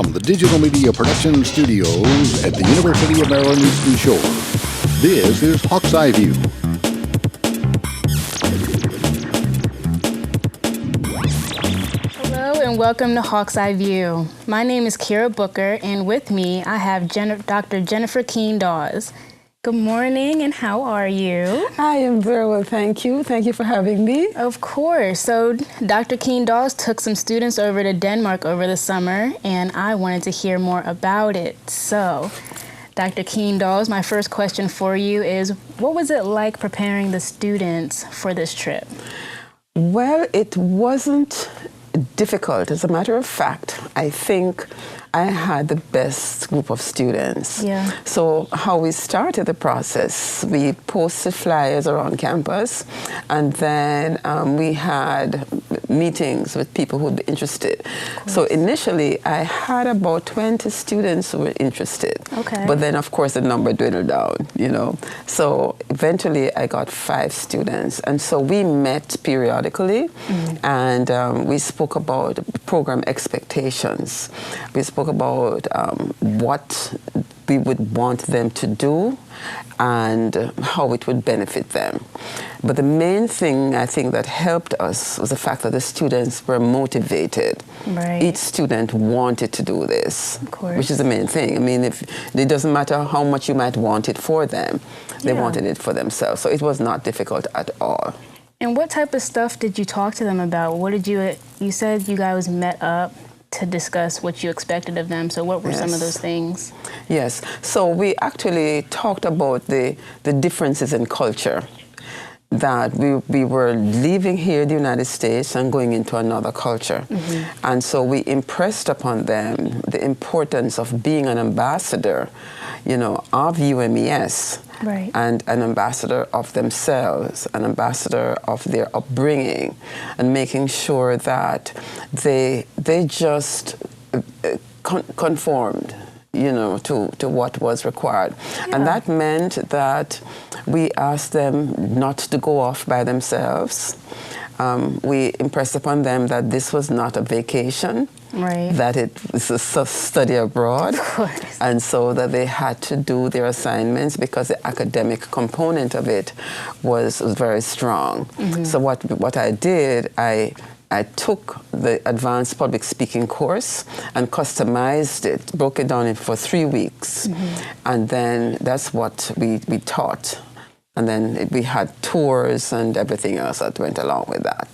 From the Digital Media Production Studios at the University of Maryland Eastern Shore, this is hAWKS Eye View. Hello and welcome to hAWKS Eye View. My name is Kira Booker, and with me I have Dr. Jennifer Keene-Dawes. Good morning, and how are you? I am very well, thank you. Thank you for having me. Of course. So Dr. Keene-Dawes took some students over to Denmark over the summer, and I wanted to hear more about it. So, Dr. Keene-Dawes, my first question for you is, what was it like preparing the students for this trip? Well, it wasn't difficult. As a matter of fact, I think I had the best group of students. Yeah. So how we started the process, we posted flyers around campus, and then we had meetings with people who'd be interested. So initially, I had about 20 students who were interested. Okay. But then, of course, the number dwindled down, you know. So eventually, I got 5 students. And so we met periodically, and we spoke about program expectations. We spoke about what we would want them to do and how it would benefit them. But the main thing I think that helped us was the fact that the students were motivated. Right. Each student wanted to do this, Of course. which is the main thing. I mean, if it doesn't matter how much you might want it for them, they wanted it for themselves. So it was not difficult at all. And what type of stuff did you talk to them about? What did you said you guys met up to discuss what you expected of them. So what were some of those things? Yes. So we actually talked about the differences in culture, that we were leaving here in the United States and going into another culture. And so we impressed upon them the importance of being an ambassador, you know, of UMES. Right. And an ambassador of themselves, an ambassador of their upbringing, and making sure that they just conformed, you know, to what was required. Yeah. And that meant that we asked them not to go off by themselves. We impressed upon them that this was not a vacation. Right. That it was a study abroad. Of course. And so that they had to do their assignments because the academic component of it was very strong. So what I did, I took the advanced public speaking course and customized it, broke it down for 3 weeks. And then that's what we taught. And then we had tours and everything else that went along with that.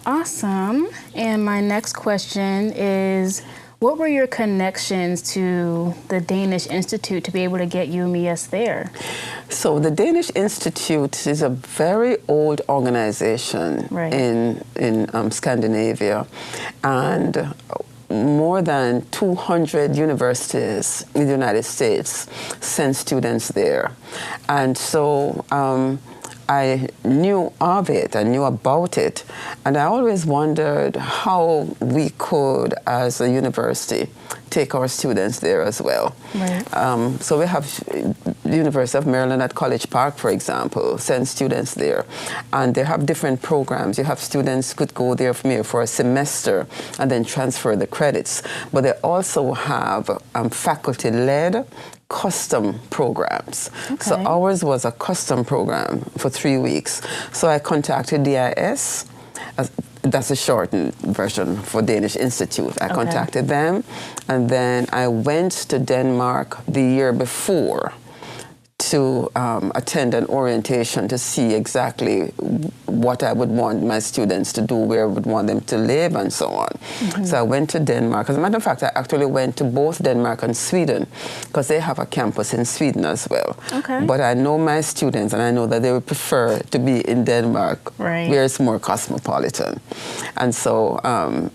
Awesome. And my next question is, what were your connections to the Danish Institute to be able to get UMES there? So the Danish Institute is a very old organization in Scandinavia, and more than 200 universities in the United States send students there. And so I knew of it, I knew about it, and I always wondered how we could, as a university, take our students there as well. Right. So we have the University of Maryland at College Park, for example, send students there. And they have different programs. You have students could go there for a semester and then transfer the credits. But they also have faculty-led custom programs. Okay. So ours was a custom program for 3 weeks. So I contacted DIS. That's a shortened version for Danish Institute. I contacted them, and then I went to Denmark the year before to attend an orientation to see exactly what I would want my students to do, where I would want them to live, and so on. So I went to Denmark. As a matter of fact, I actually went to both Denmark and Sweden, because they have a campus in Sweden as well. Okay. But I know my students, and I know that they would prefer to be in Denmark, where it's more cosmopolitan. And so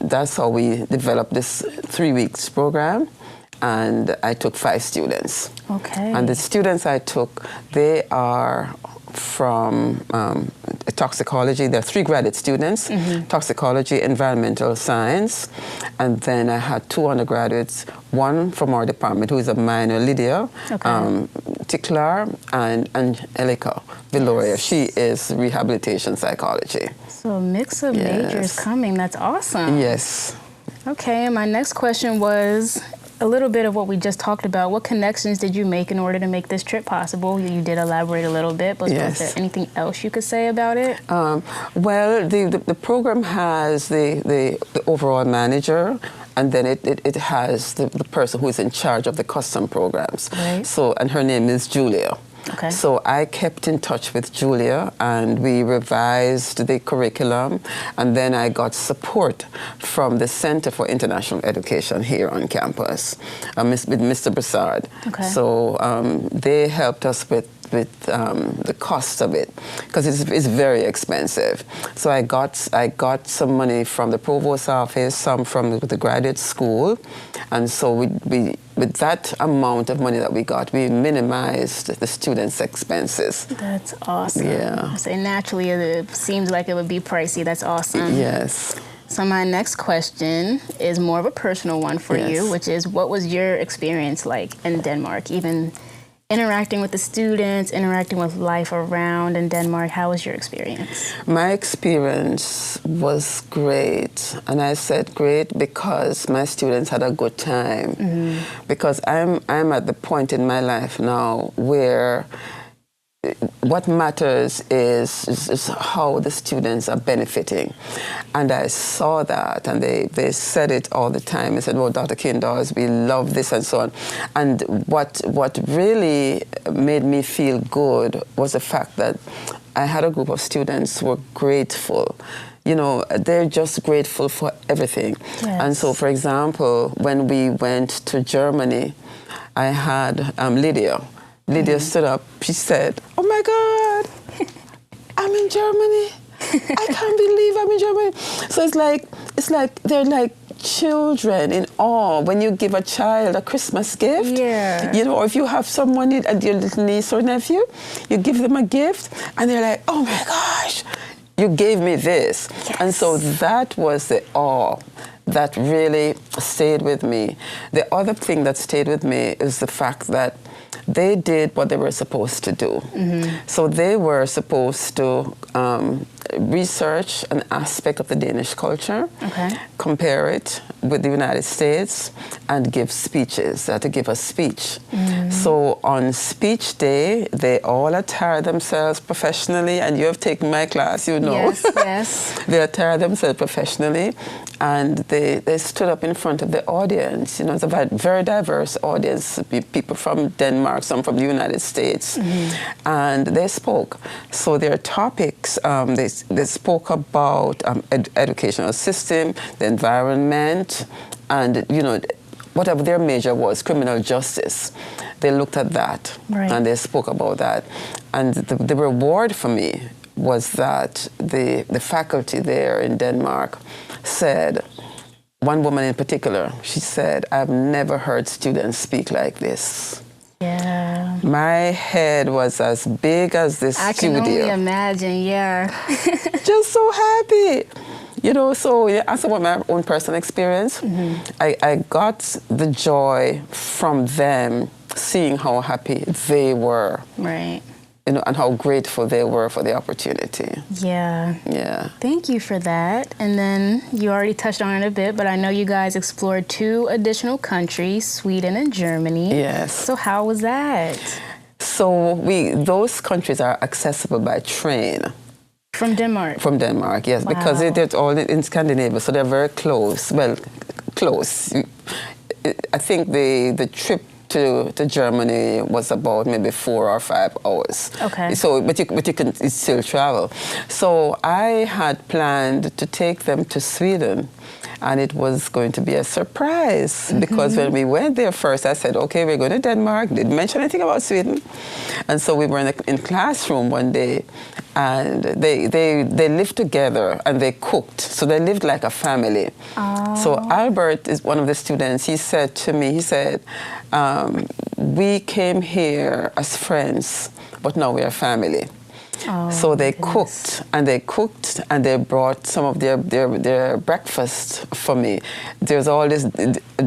that's how we developed this 3 weeks program. And I took 5 students. Okay. And the students I took, they are from toxicology. There are 3 graduate students, toxicology, environmental science. And then I had 2 undergraduates, one from our department who is a minor, Lydia, Tiklar, and Angelica Villoria. She is rehabilitation psychology. So a mix of majors coming. That's awesome. Yes. Okay, and my next question was, a little bit of what we just talked about. What connections did you make in order to make this trip possible? You did elaborate a little bit, but Yes. was there anything else you could say about it? Well, the program has the overall manager, and then it has the person who is in charge of the custom programs. Right. So, and her name is Julia. Okay. So I kept in touch with Julia, and we revised the curriculum, and then I got support from the Center for International Education here on campus, with Mr. Broussard. Okay. So they helped us with the cost of it, because it's very expensive. So I got some money from the provost's office, some from the graduate school, and so we with that amount of money that we got, we minimized the students' expenses. That's awesome. Yeah. So naturally, it seems like it would be pricey. That's awesome. Yes. So my next question is more of a personal one for Yes. you, which is, what was your experience like in Denmark? Even interacting with the students, interacting with life around in Denmark, how was your experience? My experience was great, and I said great because my students had a good time. Mm-hmm. Because I'm at the point in my life now where what matters is how the students are benefiting. And I saw that, and they said it all the time. They said, well, Dr. Keene-Dawes, we love this, and so on. And what really made me feel good was the fact that I had a group of students who were grateful. You know, they're just grateful for everything. Yes. And so, for example, when we went to Germany, I had Lydia. Lydia stood up. She said, "Oh my God, I'm in Germany. I can't believe I'm in Germany." So it's like they're like children in awe when you give a child a Christmas gift. Yeah. You know, or if you have someone, your little niece or nephew, you give them a gift, and they're like, "Oh my gosh, you gave me this." Yes. And so that was the awe that really stayed with me. The other thing that stayed with me is the fact that they did what they were supposed to do. Mm-hmm. So they were supposed to research an aspect of the Danish culture, okay, compare it with the United States, and give speeches. They had to give a speech. Mm-hmm. So on speech day, they all attire themselves professionally, and you have taken my class, you know. Yes, yes. They attire themselves professionally, and they stood up in front of the audience. You know, it's a very diverse audience, people from Denmark, some from the United States, mm-hmm, and they spoke. So their topics, they spoke about educational system, the environment, and, you know, whatever their major was, criminal justice. They looked at that, right, and they spoke about that. And the reward for me was that the faculty there in Denmark said, one woman in particular, she said, "I've never heard students speak like this." Yeah. My head was as big as this studio. I can only imagine, yeah. Just so happy. You know, so yeah, as about my own personal experience, mm-hmm, I got the joy from them seeing how happy they were. Right. You know, and how grateful they were for the opportunity. Yeah. Yeah. Thank you for that. And then you already touched on it a bit, but I know you guys explored 2 additional countries, Sweden and Germany. Yes. So how was that? So those countries are accessible by train. From Denmark? From Denmark, yes, wow, because they're all in Scandinavia, so they're very close. Well, close. I think the trip to Germany was about maybe 4 or 5 hours. Okay. So, but you can still travel. So I had planned to take them to Sweden, and it was going to be a surprise, mm-hmm, because when we went there first, I said, "Okay, we're going to Denmark." Didn't mention anything about Sweden, and so we were in the classroom one day, and they lived together and they cooked, so they lived like a family. Oh. So Albert is one of the students. He said to me, he said, "We came here as friends, but now we are family." Oh, so they cooked and they brought some of their breakfast for me. There's all this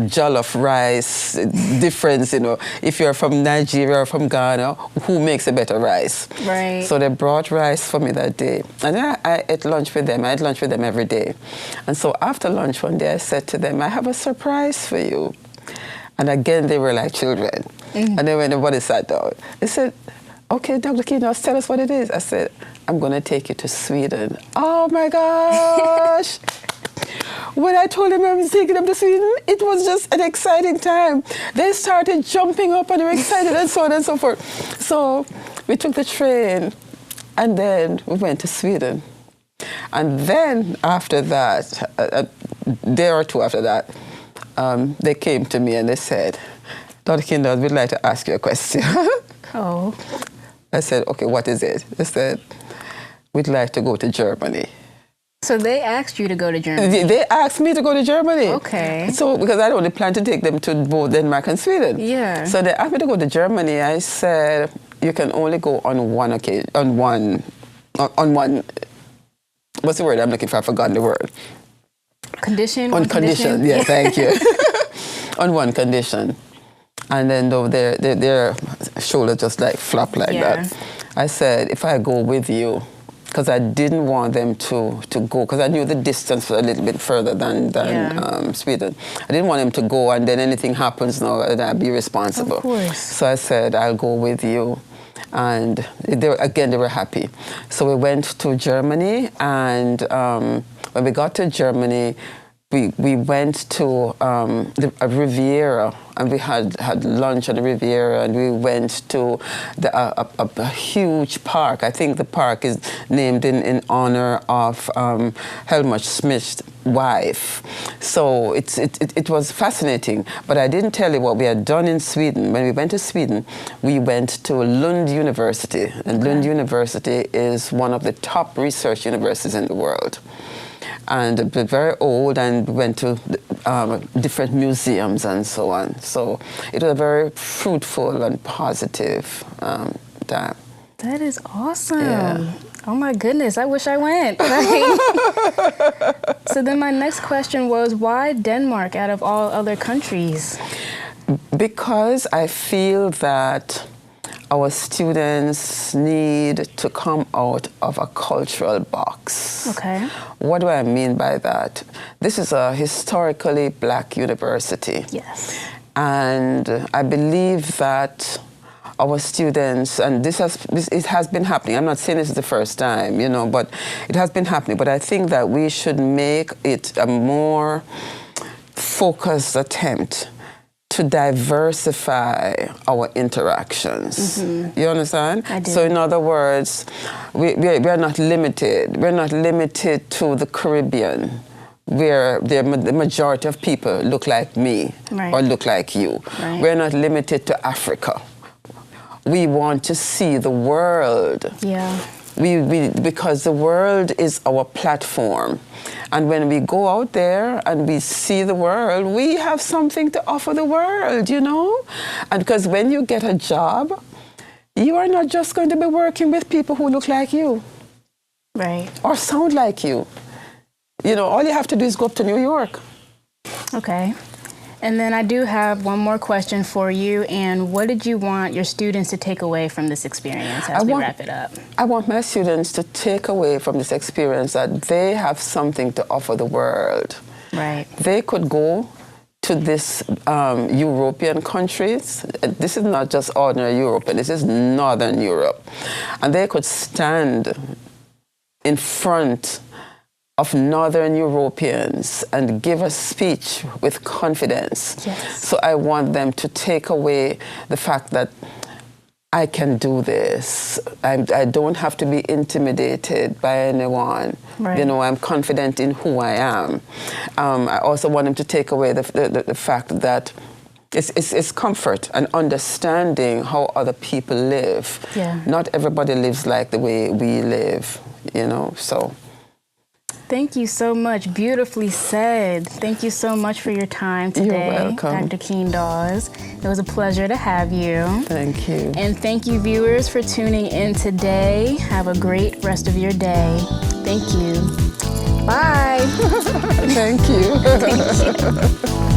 jollof rice difference, you know. If you're from Nigeria or from Ghana, who makes a better rice? Right. So they brought rice for me that day. And then I ate lunch with them. I had lunch with them every day. And so after lunch one day, I said to them, "I have a surprise for you." And again, they were like children. And then when everybody sat down, they said, okay, Dr. keene-Dawes, tell us what it is. I said, I'm going to take you to Sweden. Oh my gosh. When I told them I was taking them to Sweden, it was just an exciting time. They started jumping up and they were excited and so on and so forth. So we took the train and then we went to Sweden. And then after that, a day or two after that, they came to me and they said, Dr. keene-Dawes, we'd like to ask you a question. Oh. I said, okay, what is it? They said, we'd like to go to Germany. So they asked you to go to Germany? They asked me to go to Germany. Okay. So, because I only planned to take them to both Denmark and Sweden. Yeah. So they asked me to go to Germany. I said, you can only go on one occasion, on one, what's the word I'm looking for? I've forgotten the word. Condition? On condition, yeah, thank you. On one condition. And then though their shoulder just like flopped like that. I said, if I go with you, because I didn't want them to go, because I knew the distance was a little bit further than Sweden. I didn't want them to go and then anything happens now and I'd be responsible. Of course. So I said, I'll go with you. And they were happy. So we went to Germany, and when we got to Germany, we went to a Riviera, and we had lunch at the Riviera, and we went to a huge park. I think the park is named in honor of Helmut Schmidt's wife. So it was fascinating. But I didn't tell you what we had done in Sweden. When we went to Sweden, we went to Lund University, and Lund University is one of the top research universities in the world. And very old, and went to different museums and so on. So it was a very fruitful and positive time. That is awesome. Yeah. Oh my goodness, I wish I went. So then my next question was, why Denmark out of all other countries? Because I feel that our students need to come out of a cultural box. Okay. What do I mean by that? This is a historically black university. Yes. And I believe that our students, and it has been happening. I'm not saying this is the first time, but it has been happening. But I think that we should make it a more focused attempt to diversify our interactions. You understand? I do. So in other words, we are not limited. We're not limited to the Caribbean, where the majority of people look like me or look like you. Right. We're not limited to Africa. We want to see the world. Yeah. Because the world is our platform. And when we go out there and we see the world, we have something to offer the world, And because when you get a job, you are not just going to be working with people who look like you. Right. Or sound like you. All you have to do is go up to New York. Okay. And then I do have one more question for you. And what did you want your students to take away from this experience as we wrap it up? I want my students to take away from this experience that they have something to offer the world. Right. They could go to this European countries. This is not just ordinary Europe, this is Northern Europe. And they could stand in front of Northern Europeans and give a speech with confidence. Yes. So I want them to take away the fact that I can do this. I don't have to be intimidated by anyone. Right. I'm confident in who I am. I also want them to take away the fact that it's comfort and understanding how other people live. Yeah. Not everybody lives like the way we live, so. Thank you so much. Beautifully said. Thank you so much for your time today. You're welcome. Dr. keene-Dawes. It was a pleasure to have you. Thank you. And thank you, viewers, for tuning in today. Have a great rest of your day. Thank you. Bye. Thank you. Thank you.